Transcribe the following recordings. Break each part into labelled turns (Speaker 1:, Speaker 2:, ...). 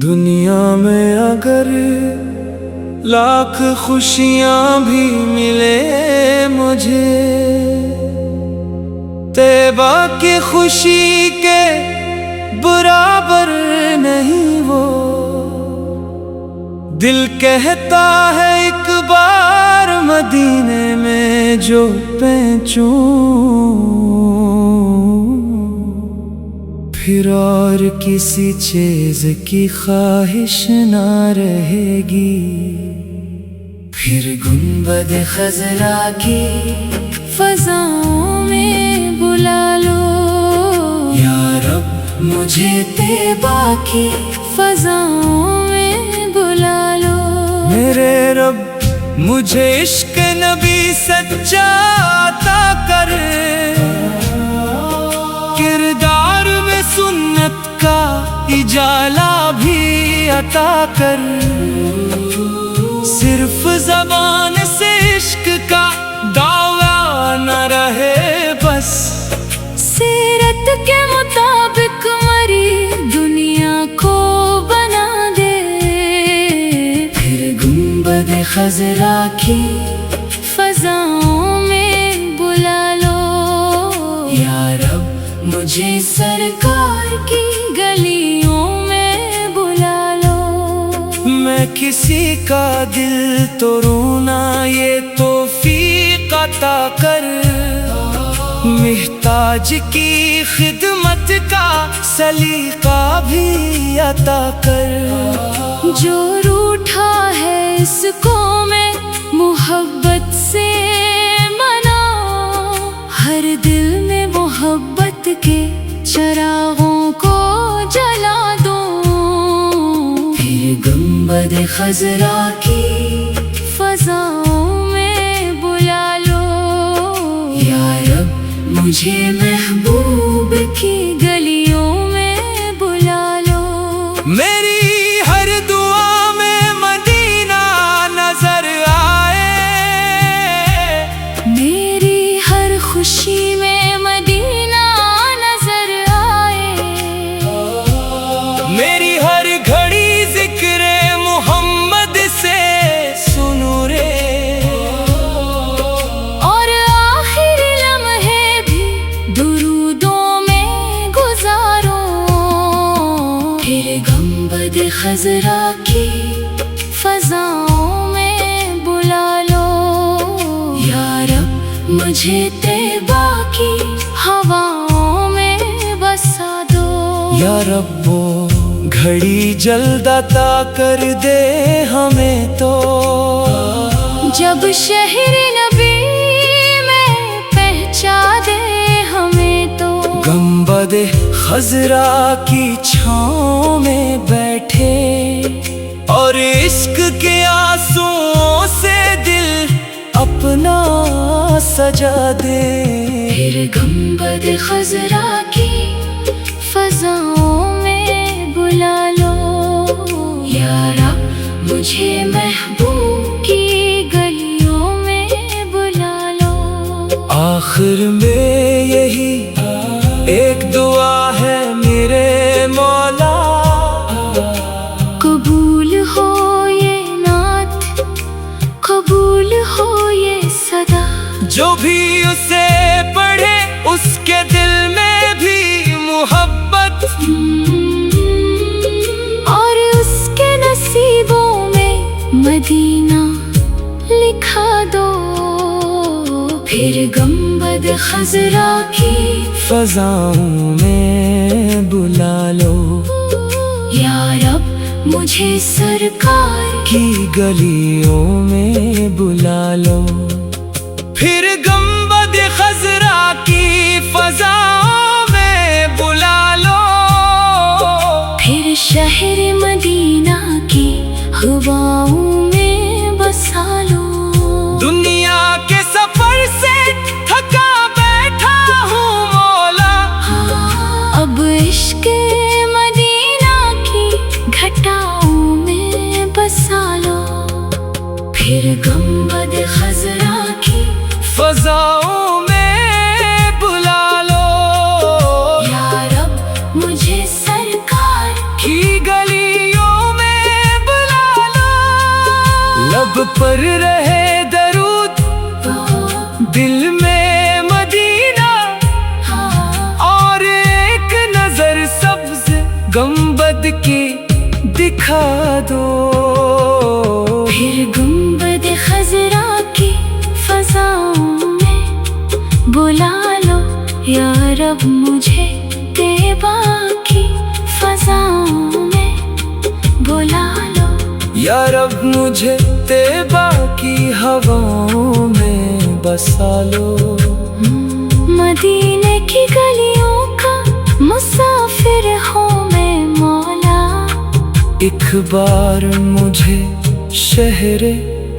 Speaker 1: दुनिया में अगर लाख खुशियां भी मिले मुझे, तैबा की खुशी के बराबर नहीं वो। दिल कहता है एक बार मदीने में जो पहुंचूं, फिर और किसी चीज की ख्वाहिश ना रहेगी। फिर गुंबद खजरा की
Speaker 2: फज़ाओं में बुला लो,
Speaker 1: या रब
Speaker 2: मुझे तैबा की फज़ाओं में बुला लो।
Speaker 1: मेरे रब मुझे इश्क नबी सच्चा अता कर, किरदार में सुन्नत का इजाला भी अता कर। सिर्फ ज़बान से इश्क का दावा न रहे बस,
Speaker 2: सीरत के मुताबिक मरी दुनिया को बना दे।
Speaker 1: फिर गुंबद खजरा की
Speaker 2: फज़ाओं में बुला लो,
Speaker 1: या रब
Speaker 2: मुझे सरकार की गलियों में बुला लो।
Speaker 1: मैं किसी का दिल तोड़ूना ये तौफीक अता कर। मुहताज की खिदमत का सलीका भी अता कर।
Speaker 2: जो रूठा है इसको मैं मोहब्बत से मनाऊं, हर दिल में मोहब्बत के चरागों को जला दूं।
Speaker 1: फिर गुंबद खजरा की
Speaker 2: फज़ाओं में बुला लो,
Speaker 1: या रब
Speaker 2: मुझे महबूब की गलियों में बुला लो।
Speaker 1: मेरी हर दुआ में मदीना नजर आए,
Speaker 2: मेरी हर खुशी में मदीना नजर आए।
Speaker 1: मेरी हर घड़ी जिक्र मोहम्मद से सुनूं रे,
Speaker 2: और आखिरी लम्हे भी दुरूदों में गुजारो।
Speaker 1: फिर
Speaker 2: गुंबद खजरा की फज़ाओं में बुला लो,
Speaker 1: या रब
Speaker 2: मुझे तैबा की हवाओं में बसा दो।
Speaker 1: या रब्बो घड़ी जल्द अता कर दे हमें तो,
Speaker 2: जब शहर नबी में पहुंचा दे हमें तो।
Speaker 1: गुंबद खजरा की छाँव में बैठे और इश्क के आंसुओं से दिल अपना सजा दे।
Speaker 2: फिर गुंबद खजरा की फज़ाओं में बुला लो,
Speaker 1: या रब
Speaker 2: मुझे महबूब की गलियों में बुला लो।
Speaker 1: आखिर में यही एक दुआ है मेरे मौला,
Speaker 2: कबूल हो ये नात, कबूल हो ये सदा।
Speaker 1: जो भी उसे पढ़े उसके दिल में भी मोहब्बत,
Speaker 2: और उसके नसीबों में मदीना लिखा दो। फिर गुंबद खजरा की
Speaker 1: फज़ाओं में बुला लो,
Speaker 2: या रब मुझे सरकार
Speaker 1: की गलियों में बुला लो। फिर गुंबद खजरा की फज़ाओं में बुला लो,
Speaker 2: फिर शहर मदीना की हवाओं में बसा लो।
Speaker 1: दुनिया के सफर से थका बैठा हूँ मौला,
Speaker 2: अब इश्क मदीना की घटाओं में बसा लो। फिर गुंबद खजरा की
Speaker 1: फज़ाओं में बुला लो। गुंबद की दिखा दो।
Speaker 2: फिर गुंबद खजरा की फजाओं में बुला लो या रब मुझे तैबा की फजाओं में बुला लो।
Speaker 1: या रब मुझे तैबा की हवाओं में बसा लो।
Speaker 2: मदीने की गलियों का मुसाफिर हूँ मैं मौला।
Speaker 1: एक बार मुझे शहरे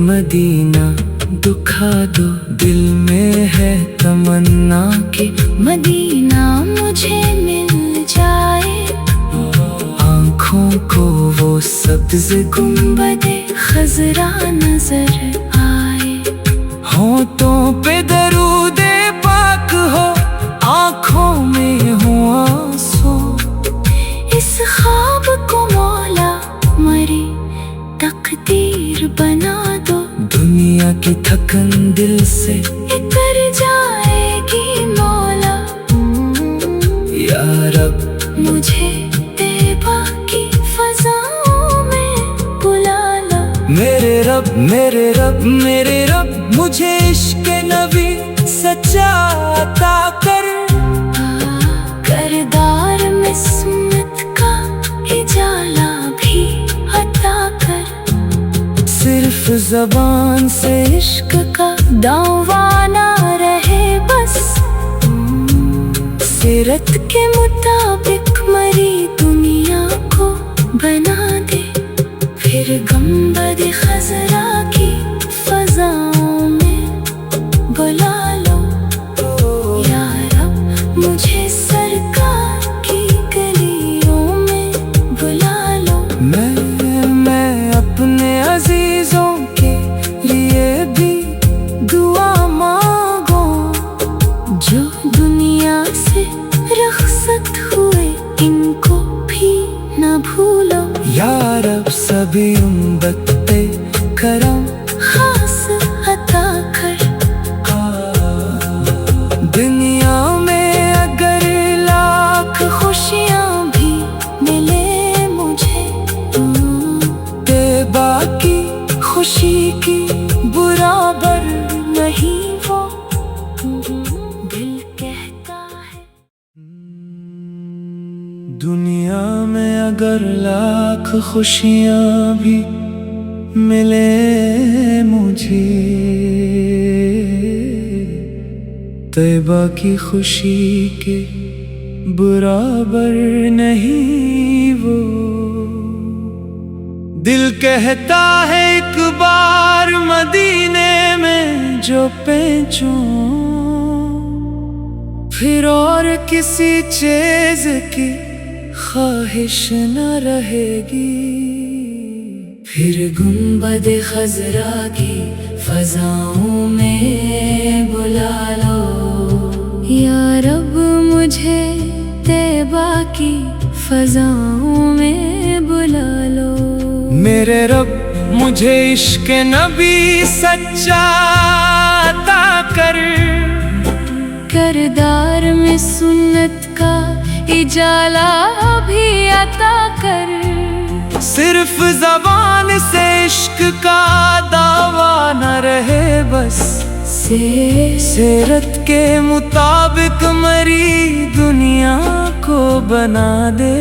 Speaker 1: मदीना दुखा दो। दिल में है तमन्ना कि
Speaker 2: मदीना मुझे मिल जाए।
Speaker 1: आँखों को वो सब्ज
Speaker 2: गुंबदे खजरा नजर आए।
Speaker 1: होठों पे दरूदे पाक हो, आँखों में हो आंसू।
Speaker 2: इस ख्वाब को मौला मरी तकदीर बना दो।
Speaker 1: दुनिया की थकन दिल से
Speaker 2: उतर जाएगी मौला।
Speaker 1: या रब
Speaker 2: मुझे तैबा की फजाओं में बुला लो।
Speaker 1: मेरे रब मेरे रब मेरे रब मुझे इश्क नबी सच्चा अता कर।
Speaker 2: करदार में सुन्नत का इजाला भी अता कर।
Speaker 1: सिर्फ ज़बान से इश्क
Speaker 2: का दावा ना रहे बस। सीरत के मुताबिक मरी दुनिया को बना दे। फिर गुंबद खजरा की फजाओं में बुला लो। या रब मुझे सरकार की गलियों में बुला लो।
Speaker 1: मैं अपने अजीजों के लिए भी दुआ मांगो।
Speaker 2: जो दुनिया से रुखसत हुए इनको भी न भूलो।
Speaker 1: या रब सभी उम्मत पे करम
Speaker 2: खास अता कर।
Speaker 1: दुनिया में अगर लाख
Speaker 2: खुशियाँ भी मिले मुझे।
Speaker 1: तैबा की खुशी की बराबर नहीं वो।
Speaker 2: दिल कहता है
Speaker 1: दुनिया में अगर लाख खुशियाँ भी मिले मुझे, तैबा की खुशी के बराबर नहीं वो। दिल कहता है एक बार मदीने में जो पैंचो, फिर और किसी चीज की ख्वाहिश न रहेगी।
Speaker 2: फिर गुंबद खजरा की फजाओं में बुला लो। या रब मुझे तैबा की फजाओं में बुला लो।
Speaker 1: मेरे रब मुझे इश्क नबी सच्चा अता कर।
Speaker 2: करदार में सुन्नत का इजाला भी अता कर।
Speaker 1: सिर्फ ज़बान से इश्क का दावा न रहे बस। सीरत के मुताबिक मरी दुनिया को बना दे।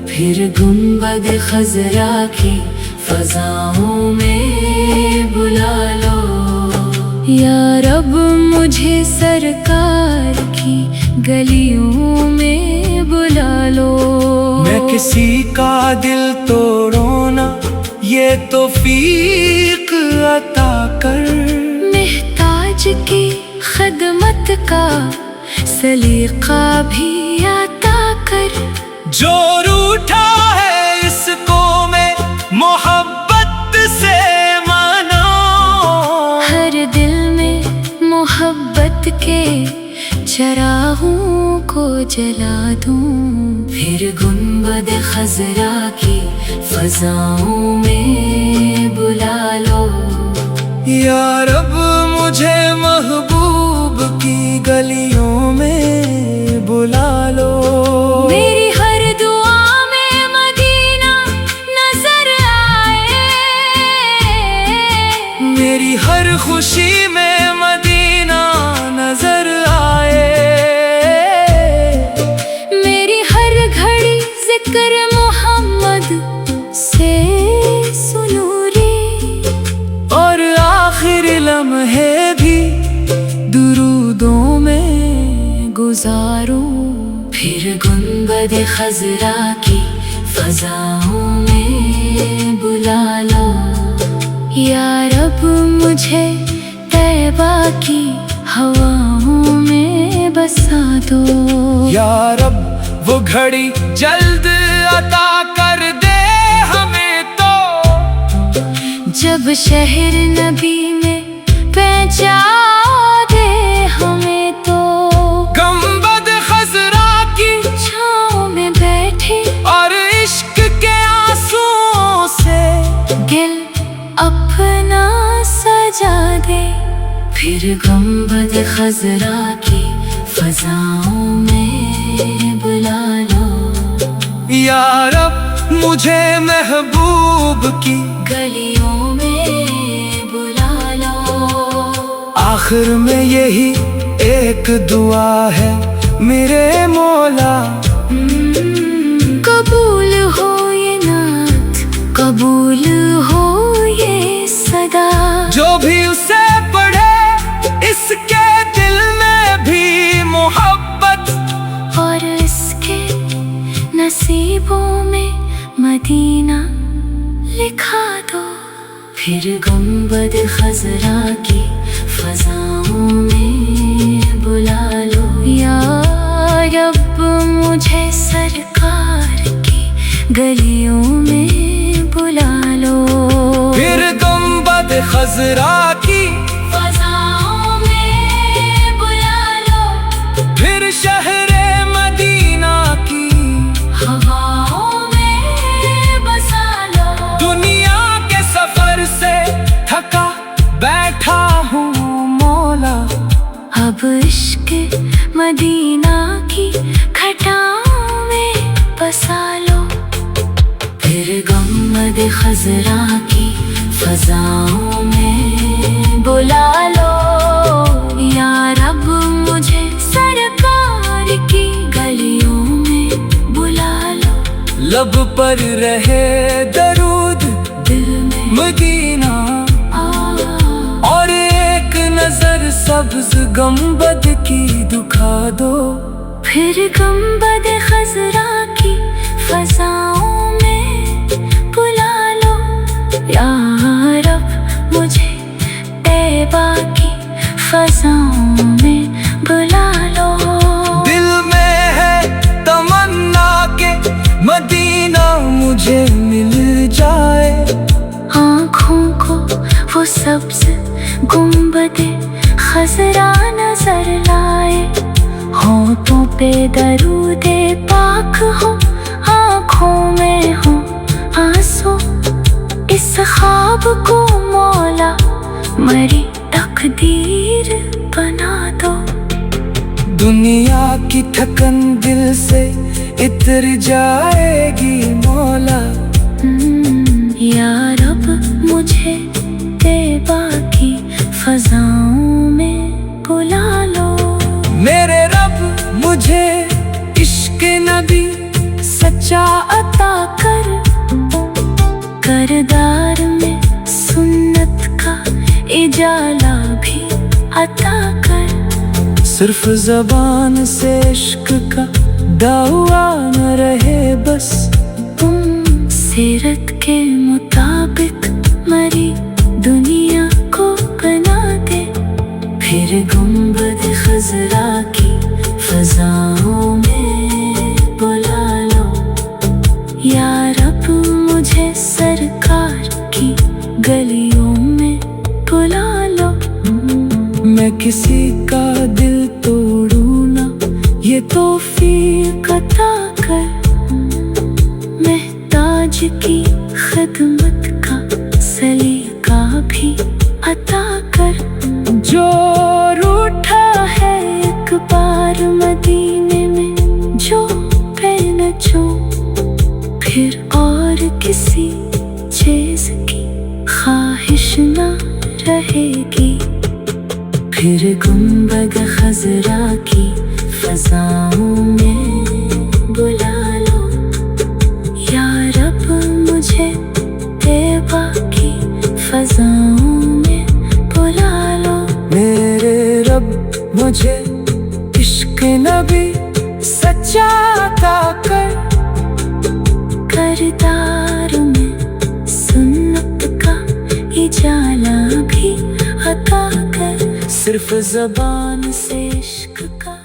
Speaker 2: फिर गुंबद खजरा की फजाओं में बुला लो। या रब मुझे सरकार की गलियों में बुला लो।
Speaker 1: मैं किसी का दिल तोड़ो ना, ये तौफीक अता कर।
Speaker 2: महताज की खदमत का सलीका भी अता कर।
Speaker 1: जो रूठा है इसको मैं मोहब्बत से मानो।
Speaker 2: हर दिल में मोहब्बत के चरागों को जला दूं। फिर गुंबद खजरा की फजाओं में बुला लो।
Speaker 1: या रब मुझे महबूब की गलियों में बुला लो।
Speaker 2: मेरी हर दुआ में फिर गुंबद खजरा की फजाओं में बुला लो। या रब मुझे तैबा की हवाओं में बसा दो।
Speaker 1: या रब वो घड़ी जल्द अता कर दे हमें तो,
Speaker 2: जब शहर नबी में पहुंचा दे हमें तो।
Speaker 1: गुंबद खजरा की
Speaker 2: छाँव में बैठे
Speaker 1: और इश्क के आंसुओं से
Speaker 2: दिल अपना सजा दे। फिर गुंबद खजरा की फजाओं में बुला लो।
Speaker 1: या रब मुझे महबूब की
Speaker 2: गलियों में बुला लो।
Speaker 1: आखिर में यही एक दुआ है मेरे मौला।
Speaker 2: कबूल हो ये नात, कबूल हो ये सदा।
Speaker 1: जो भी उसे पढ़े इसके दिल में भी मोहब्बत,
Speaker 2: और इसके नसीबों में मदीना लिखा दो। फिर गुंबद खजरा की फजाओं में बुला लो। या रब मुझे सरकार की गलियों में बुला लो।
Speaker 1: फिर गुंबद खजरा की
Speaker 2: फजाओं में बुला लो।
Speaker 1: फिर शहरे मदीना की
Speaker 2: हवाओं में बसा लो।
Speaker 1: दुनिया के सफर से थका बैठा हूँ मौला।
Speaker 2: अब इश्क मदीना की खटाओं में बसा लो। फिर गुंबद खजरा की फजाओं में बुला लो। या रब मुझे सरकार की गलियों में बुला लो।
Speaker 1: लब पर रहे दरूद
Speaker 2: दिल में
Speaker 1: मदीना, और एक नजर सब्ज गुंबद की दिखा दो।
Speaker 2: फिर गुंबद खजरा की फजाओं में बुला लो। या रब मुझे तैबा की फजाओं में बुला लो।
Speaker 1: दिल में है तमन्ना के मदीना मुझे मिल जाए।
Speaker 2: आँखों को वो सब्ज गुंबद खजरा नजर लाए। होठों पे दरूदे पाक हो, आँखों में हो आंसू। इस ख्वाब को मौला मरी तकदीर बना दो।
Speaker 1: दुनिया की थकन दिल से इतर जाएगी मौला।
Speaker 2: या रब मुझे तैबा की फजाओं में बुला लो।
Speaker 1: मेरे रब मुझे इश्क नबी सच्चा अता कर। करदार में सुन्नत का इजाला भी अता कर। सिर्फ ज़बान से इश्क का दावा न रहे बस।
Speaker 2: सीरत के मुताबिक मरी दुनिया को बना दे। फिर गुंबद खजरा की फजाओं में बुला लो। या रब मुझे सरकार की गलियों में बुला लो।
Speaker 1: मैं किसी का दिल तोड़ूं ना, ये तौफीक अता कर। महताज की खिदमत का सलीका भी अता कर। जो रूठा है एक बार मदीने में, जो पहनचो फिर और किसी चीज की ख्वाहिश न रहेगी। फिर गुंबद खजरा की फजाओं में बुला लो। या रब मुझे तैबा की फजाओं में बुला लो। मेरे रब मुझे इश्क नबी सच्चा अता कर।
Speaker 2: करदार में सुन्नत का उजाला भी अता कर।
Speaker 1: सिर्फ ज़बान से इश्क का